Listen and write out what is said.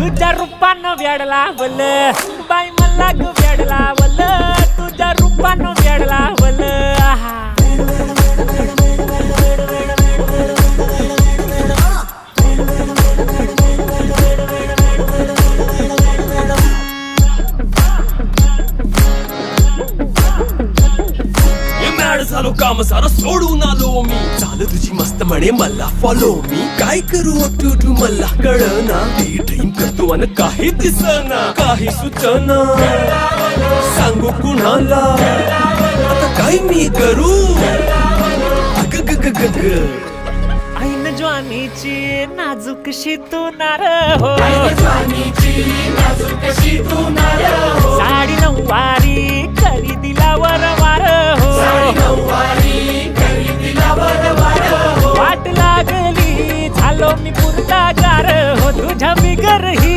तुझ्या रूपानं वेड लावलं बाई मला ग वेड लावलं तुझ्या रूपानं वेड लावलं झालो काम सारं सोडून आलो मी चाल तुझी मस्त म्हणे मला फॉलो मी काय करू टू मला कळना ड्रीम करतो आणि काही दिसना काही सुचना सांगू कुणाला आता काय मी करू ऐन ज्वानीची नाजूकशी तू नार हो साडी नऊवारी करी दिला वरवार हो वाट लागली झालो मी पुरता गार हो तुझ्या बिगर ही